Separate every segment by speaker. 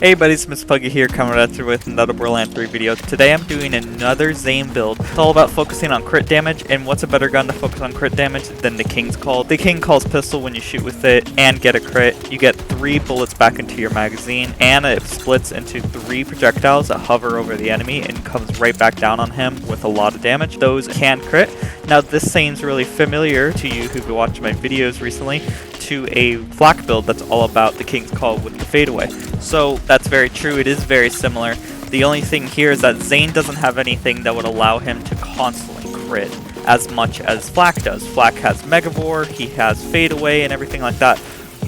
Speaker 1: Hey buddies, Miss Puggy here, coming at you with another Borderlands 3 video. Today I'm doing another Zane build. It's all about focusing on crit damage, and what's a better gun to focus on crit damage than the King's Call? The King Call's pistol, when you shoot with it and get a crit, you get 3 bullets back into your magazine, and it splits into 3 projectiles that hover over the enemy and comes right back down on him with a lot of damage. Those can crit. Now this seems really familiar to you who've been watching my videos recently, to a Flak build that's all about the King's Call with the fadeaway. So that's very true, it is very similar. The only thing here is that Zane doesn't have anything that would allow him to constantly crit as much as Flak does. Flak has Megavore, he has fadeaway and everything like that.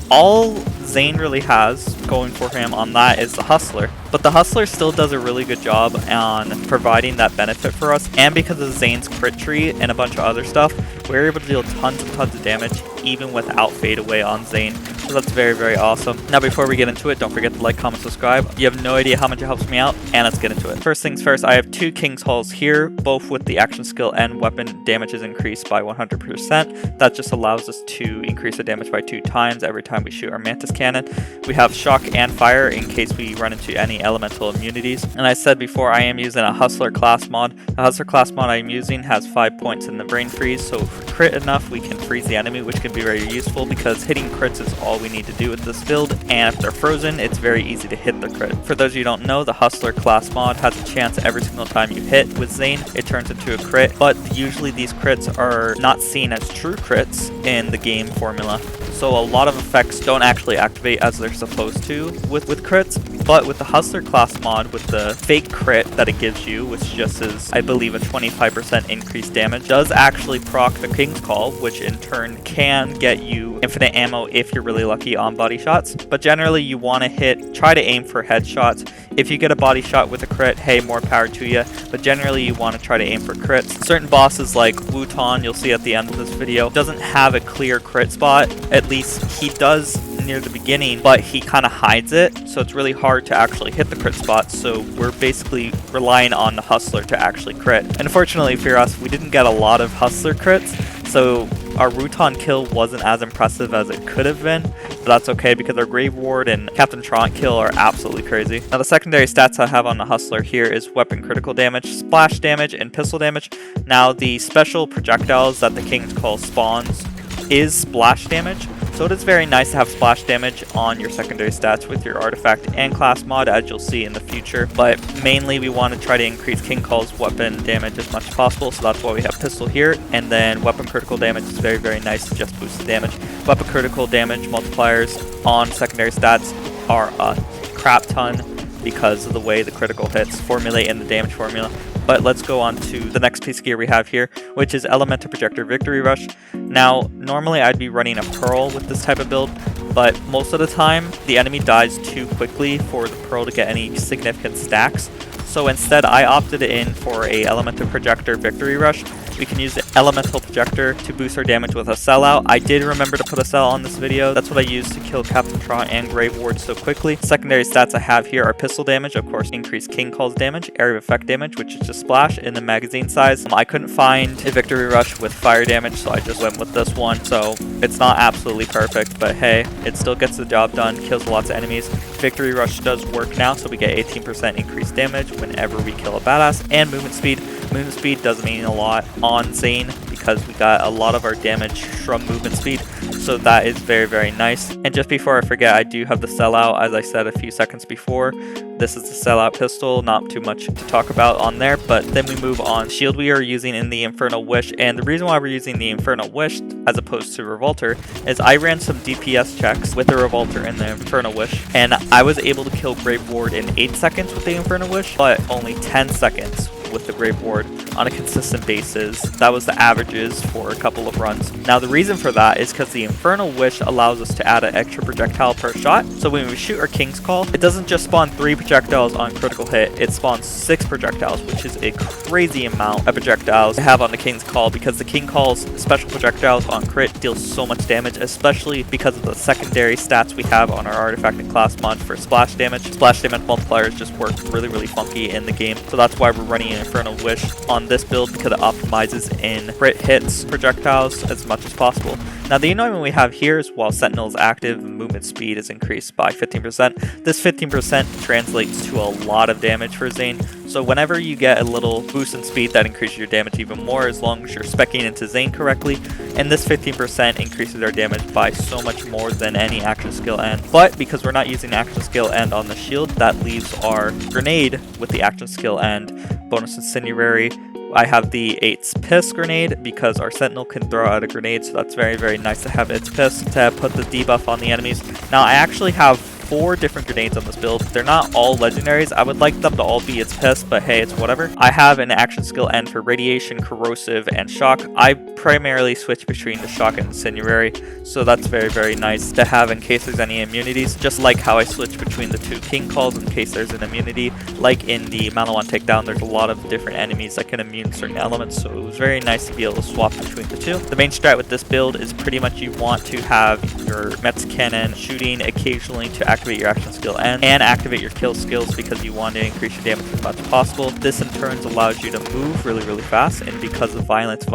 Speaker 1: All Zane really has going for him on that is the Hustler, but the Hustler still does a really good job on providing that benefit for us, and because of Zane's crit tree and a bunch of other stuff, we're able to deal tons and tons of damage even without fadeaway on Zane. So that's very, very awesome. Now before we get into it, don't forget to like, comment, subscribe. You have no idea how much it helps me out, and let's get into it. First things first, I have 2 King's Calls here, both with the action skill and weapon damage is increased by 100%. That just allows us to increase the damage by 2 times every time we shoot our Mantis Cannon. We have shock and fire in case we run into any elemental immunities. And I said before, I am using a Hustler class mod. The Hustler class mod I am using has 5 points in the brain freeze, so if we crit enough, we can freeze the enemy, which can be very useful because hitting crits is all we need to do with this build, and if they're frozen, it's very easy to hit the crit. For those of you who don't know, the Hustler class mod has a chance every single time you hit with Zane, it turns into a crit, but usually these crits are not seen as true crits in the game formula. So a lot of effects don't actually activate as they're supposed to with crits, but with the Hustler class mod, with the fake crit that it gives you, which just is, I believe, a 25% increased damage, does actually proc the King's Call, which in turn can get you infinite ammo if you're really lucky on body shots. But generally you want to try to aim for headshots. If you get a body shot with a crit, hey, more power to you, but generally you want to try to aim for crits. Certain bosses like Wutan, you'll see at the end of this video, doesn't have a clear crit spot. At least he does near the beginning, but he kind of hides it, so it's really hard to actually hit the crit spot, so we're basically relying on the Hustler to actually crit. And unfortunately for us, we didn't get a lot of Hustler crits, so our Wutan kill wasn't as impressive as it could have been, but that's okay because our Grave Ward and Captain Trant kill are absolutely crazy. Now the secondary stats I have on the Hustler here is weapon critical damage, splash damage, and pistol damage. Now the special projectiles that the King's Call spawns is splash damage, so it is very nice to have splash damage on your secondary stats with your artifact and class mod, as you'll see in the future, but mainly we want to try to increase King Call's weapon damage as much as possible, so that's why we have pistol here. And then weapon critical damage is very, very nice to just boost the damage. Weapon critical damage multipliers on secondary stats are a crap ton because of the way the critical hits formulate in the damage formula. But let's go on to the next piece of gear we have here, which is Elemental Projector Victory Rush. Now, normally I'd be running a Pearl with this type of build, but most of the time the enemy dies too quickly for the Pearl to get any significant stacks. So instead I opted in for a Elemental Projector Victory Rush. We can use the Elemental Projector to boost our damage with a sellout. I did remember to put a sell on this video. That's what I used to kill Captain Trant and Grave Ward so quickly. Secondary stats I have here are pistol damage, of course, increased King Call's damage, area of effect damage, which is just splash, in the magazine size. I couldn't find a Victory Rush with fire damage, so I just went with this one. So it's not absolutely perfect, but hey, it still gets the job done, kills lots of enemies. Victory Rush does work now, so we get 18% increased damage whenever we kill a badass, and movement speed. Movement speed does mean a lot on Zane because we got a lot of our damage from movement speed, so that is very, very nice. And just before I forget, I do have the sellout, as I said a few seconds before. This is the sellout pistol, not too much to talk about on there, but then we move on. Shield we are using in the Infernal Wish, and the reason why we're using the Infernal Wish as opposed to Revolter is I ran some DPS checks with the Revolter and the Infernal Wish, and I was able to kill Grave Ward in 8 seconds with the Infernal Wish, but only 10 seconds with the Grave Ward on a consistent basis. That was the averages for a couple of runs. Now the reason for that is because the Infernal Wish allows us to add an extra projectile per shot. So when we shoot our King's Call, it doesn't just spawn 3 projectiles on critical hit, it spawns 6 projectiles, which is a crazy amount of projectiles to have on the King's Call, because the King Call's special projectiles on crit deal so much damage, especially because of the secondary stats we have on our artifact and class mod for splash damage. Splash damage multipliers just work really, really funky in the game, so that's why we're running an Infernal Wish on this build because it optimizes in crit hits projectiles as much as possible. Now the anointment we have here is while Sentinel is active, movement speed is increased by 15%. This 15% translates to a lot of damage for Zane. So whenever you get a little boost in speed, that increases your damage even more as long as you're speccing into Zane correctly. And this 15% increases our damage by so much more than any action skill end. But because we're not using action skill end on the shield, that leaves our grenade with the action skill end, bonus incendiary. I have the 8's Piss grenade because our Sentinel can throw out a grenade, so that's very, very nice to have its Piss to put the debuff on the enemies. Now I actually have 4 different grenades on this build. They're not all legendaries. I would like them to all be its Piss, but hey, it's whatever. I have an action skill end for radiation, corrosive, and shock. I primarily switch between the shock and incendiary, so that's very, very nice to have in case there's any immunities. Just like how I switch between the 2 king calls in case there's an immunity. Like in the Manawan takedown, there's a lot of different enemies that can immune certain elements, so it was very nice to be able to swap between the 2. The main strat with this build is pretty much you want to have your Mets cannon shooting occasionally to activate your action skill and activate your kill skills because you want to increase your damage as much as possible. This in turn allows you to move really, really fast, and because of violence,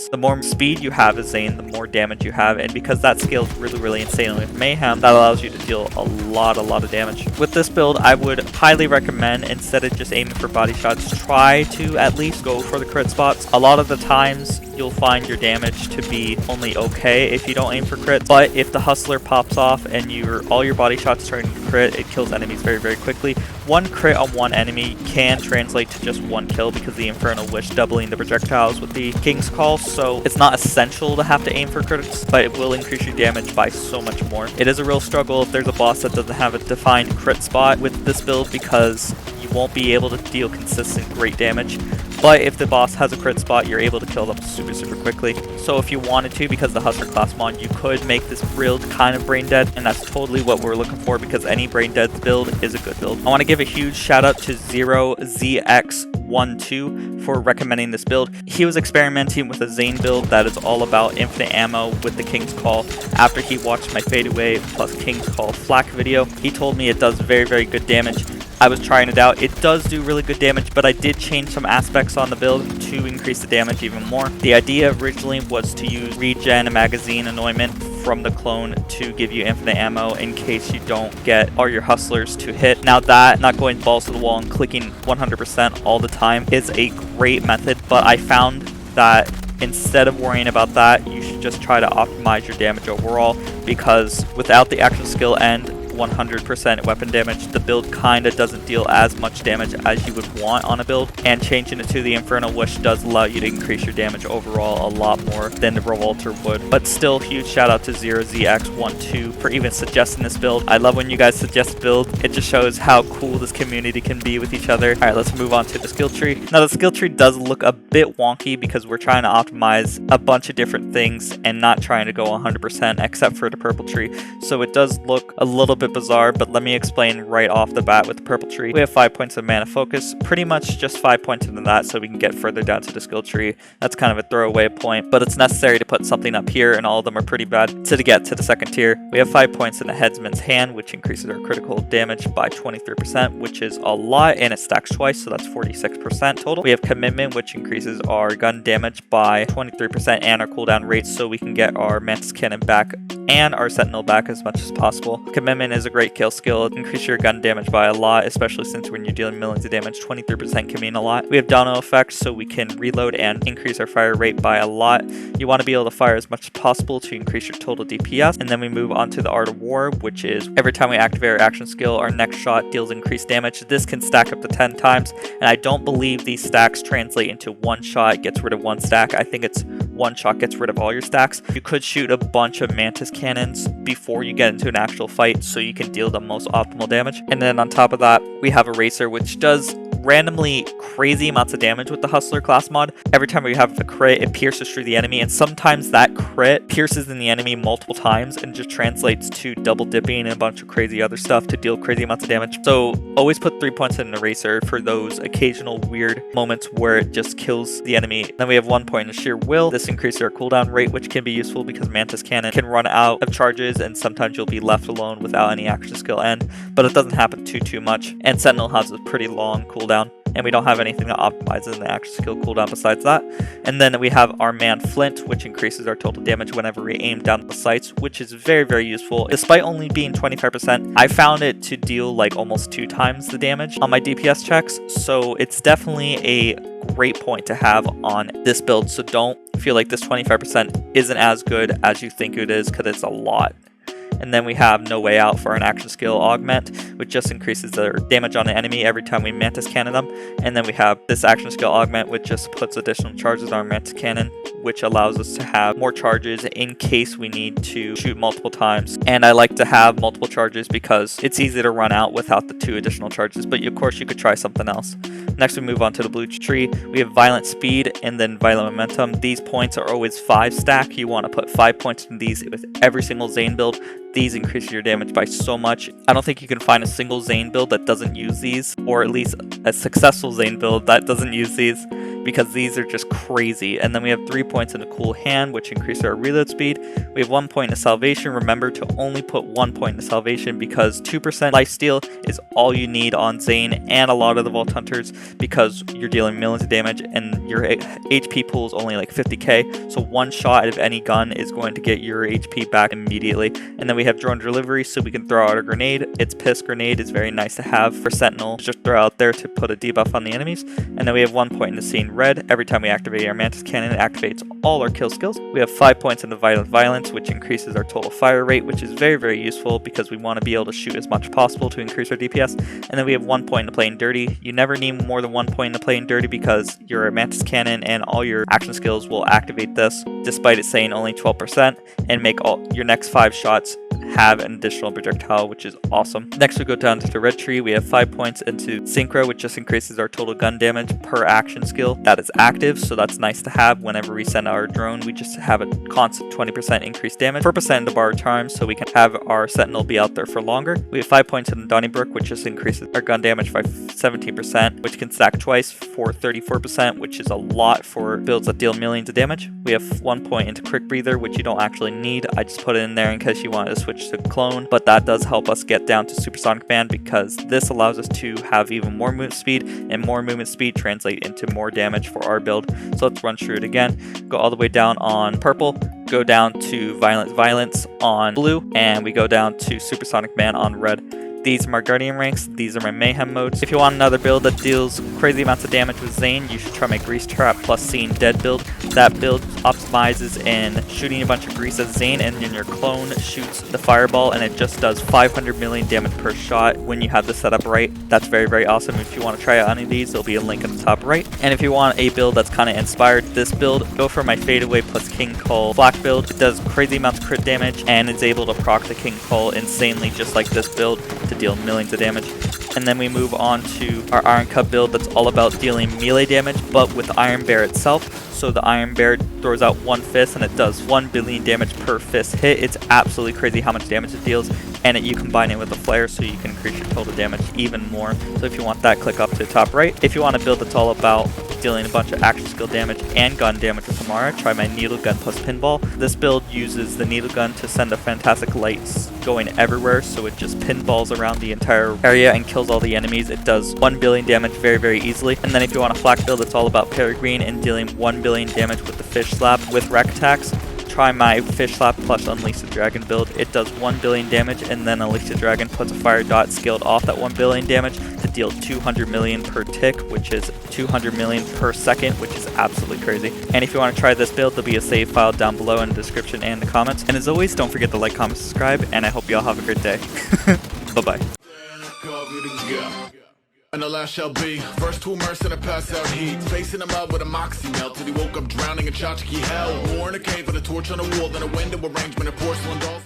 Speaker 1: the more speed you have as Zane, the more damage you have, and because that scales really, really insanely with Mayhem, that allows you to deal a lot of damage. With this build, I would highly recommend, instead of just aiming for body shots, try to at least go for the crit spots. A lot of the times, you'll find your damage to be only okay if you don't aim for crits, but if the hustler pops off and all your body shots turn into crit, it kills enemies very, very quickly. One crit on one enemy can translate to just 1 kill because the Infernal Wish doubling the projectiles with the King's Call, so it's not essential to have to aim for crits, but it will increase your damage by so much more. It is a real struggle if there's a boss that doesn't have a defined crit spot with this build because you won't be able to deal consistent great damage. But if the boss has a crit spot, you're able to kill them super, super quickly. So if you wanted to, because the Hustler class mod, you could make this build kind of brain dead, and that's totally what we're looking for because any brain dead build is a good build. I want to give a huge shout out to 0ZX12 for recommending this build. He was experimenting with a Zane build that is all about infinite ammo with the King's Call. After he watched my fadeaway plus King's Call Flak video, he told me it does very, very good damage. I was trying it out. It does do really good damage, but I did change some aspects on the build to increase the damage even more. The idea originally was to use regen, a magazine, anointment from the clone to give you infinite ammo in case you don't get all your hustlers to hit. Now that, not going balls to the wall and clicking 100% all the time is a great method, but I found that instead of worrying about that, you should just try to optimize your damage overall, because without the action skill end 100% weapon damage, the build kinda doesn't deal as much damage as you would want on a build, and changing it to the Infernal Wish does allow you to increase your damage overall a lot more than the Revolter would. But still, huge shout out to 0ZX12 for even suggesting this build. I love when you guys suggest build. It just shows how cool this community can be with each other. Alright, let's move on to the skill tree. Now the skill tree does look a bit wonky because we're trying to optimize a bunch of different things and not trying to go 100% except for the purple tree. So it does look a little bit bizarre, but let me explain right off the bat with the purple tree. We have 5 points of mana focus, pretty much just 5 points into that so we can get further down to the skill tree. That's kind of a throwaway point, but it's necessary to put something up here, and all of them are pretty bad. So to get to the second tier, we have 5 points in the Headsman's Hand, which increases our critical damage by 23%, which is a lot, and it stacks twice, so that's 46% total. We have Commitment, which increases our gun damage by 23% and our cooldown rate, so we can get our Mantis Cannon back and our Sentinel back as much as possible. Commitment is a great kill skill. It increases your gun damage by a lot, especially since when you're dealing millions of damage, 23% can mean a lot. We have Dono effects, so we can reload and increase our fire rate by a lot. You want to be able to fire as much as possible to increase your total DPS. And then we move on to the Art of War, which is every time we activate our action skill, our next shot deals increased damage. This can stack up to 10 times, and I don't believe these stacks translate into one shot gets rid of one stack. I think it's one shot gets rid of all your stacks. You could shoot a bunch of Mantis cannons before you get into an actual fight so you can deal the most optimal damage. And then on top of that, we have Eraser, which does randomly crazy amounts of damage with the Hustler class mod. Every time we have a crit, it pierces through the enemy, and sometimes that crit pierces in the enemy multiple times and just translates to double dipping and a bunch of crazy other stuff to deal crazy amounts of damage. So always put 3 points in an Eraser for those occasional weird moments where it just kills the enemy. Then we have 1 point in Sheer Will. This increases our cooldown rate, which can be useful because Mantis Cannon can run out of charges and sometimes you'll be left alone without any action skill end, but it doesn't happen too much. And Sentinel has a pretty long cooldown. and we don't have anything that optimizes the action skill cooldown besides that. And then we have our man Flint, which increases our total damage whenever we aim down the sights, which is very useful. Despite only being 25%, I found it to deal like almost 2 times the damage on my DPS checks, so it's definitely a great point to have on this build. So don't feel like this 25% isn't as good as you think it is, because it's a lot. And then we have No Way Out for an action skill augment, which just increases their damage on the enemy every time we mantis cannon them. And then we have this action skill augment, which just puts additional charges on our mantis cannon, which allows us to have more charges in case we need to shoot multiple times. And I like to have multiple charges because it's easy to run out without the 2 additional charges, but of course you could try something else. Next we move on to the blue tree. We have Violent Speed and then Violent Momentum. These points are always 5 stack. You want to put 5 points in these with every single Zane build. These increase your damage by so much. I don't think you can find a single Zane build that doesn't use these, or at least a successful Zane build that doesn't use these, because these are just crazy. And then we have 3 points in a Cool Hand, which increase our reload speed. We have 1 point in Salvation. Remember to only put 1 point in Salvation, because 2% lifesteal is all you need on Zane and a lot of the Vault Hunters, because you're dealing millions of damage and your HP pool is only like 50k, so 1 shot of any gun is going to get your HP back immediately. And then we have Drone Delivery, so we can throw out a grenade. Its Piss Grenade is very nice to have for Sentinel, just throw out there to put a debuff on the enemies. And then we have 1 point in the Scene Red. Every time we activate our Mantis Cannon, it activates all our kill skills. We have 5 points in the Violent Violence, which increases our total fire rate, which is very useful because we want to be able to shoot as much as possible to increase our DPS. And then we have 1 point in the Playing Dirty. You never need more than 1 point in the Playing Dirty because your Mantis Cannon and all your action skills will activate this, despite it saying only 12%, and make all your next 5 shots have an additional projectile, which is awesome. Next we go down to the red tree. We have 5 points into Synchro, which just increases our total gun damage per action skill that is active, so that's nice to have. Whenever we send our drone, we just have a constant 20% increased damage per percent of our charms, so we can have our Sentinel be out there for longer. We have 5 points in Donnybrook, which just increases our gun damage by 17%, which can stack twice for 34%, which is a lot for builds that deal millions of damage. We have 1 point into Quick Breather, which you don't actually need. I just put it in there in case you wanted to switch to Clone, but that does help us get down to Supersonic Band, because this allows us to have even more movement speed, and more movement speed translate into more damage for our build. So let's run through it again. Go all the way down on purple, go down to Violent Violence on blue, and we go down to Supersonic Band on red. These are my Guardian ranks, these are my Mayhem modes. If you want another build that deals crazy amounts of damage with Zane, you should try my Grease Trap plus Seeing Dead build. That build optimizes in shooting a bunch of grease at Zane, and then your clone shoots the fireball, and it just does 500 million damage per shot when you have this set up right. That's very awesome. If you want to try out any of these, there'll be a link in the top right. And if you want a build that's kind of inspired this build, go for my Fadeaway plus King Cole Flak build. It does crazy amounts of crit damage, and it's able to proc the King Cole insanely just like this build to deal millions of damage. And then we move on to our Iron Cup build that's all about dealing melee damage, but with Iron Bear itself. So the Iron Bear throws out 1 fist and it does 1 billion damage per fist hit. It's absolutely crazy how much damage it deals, and you combine it with a flare so you can increase your total damage even more. So if you want that, click up to the top right. If you want a build that's all about dealing a bunch of action skill damage and gun damage with Amara, try my Needle Gun plus Pinball. This build uses the Needle Gun to send a fantastic light going everywhere, so it just pinballs around the entire area and kills all the enemies. It does 1 billion damage very easily. And then if you want a Flak build that's all about Peregrine and dealing 1 billion damage with the Fish Slap with Wreck attacks, try my Fish Slap plus Unleash the Dragon build. It does 1 billion damage, and then Unleash the Dragon puts a fire dot scaled off that 1 billion damage to deal 200 million per tick, which is 200 million per second, which is absolutely crazy. And if you want to try this build, there'll be a save file down below in the description and the comments. And as always, don't forget to like, comment, subscribe, and I hope you all have a great day. Bye-bye.
Speaker 2: And the last shall be first to immerse in a pass out heat, facing him out with a moxie melt till he woke up drowning in tchotchke hell. War in a cave with a torch on a wall, then a window arrangement of porcelain dolls.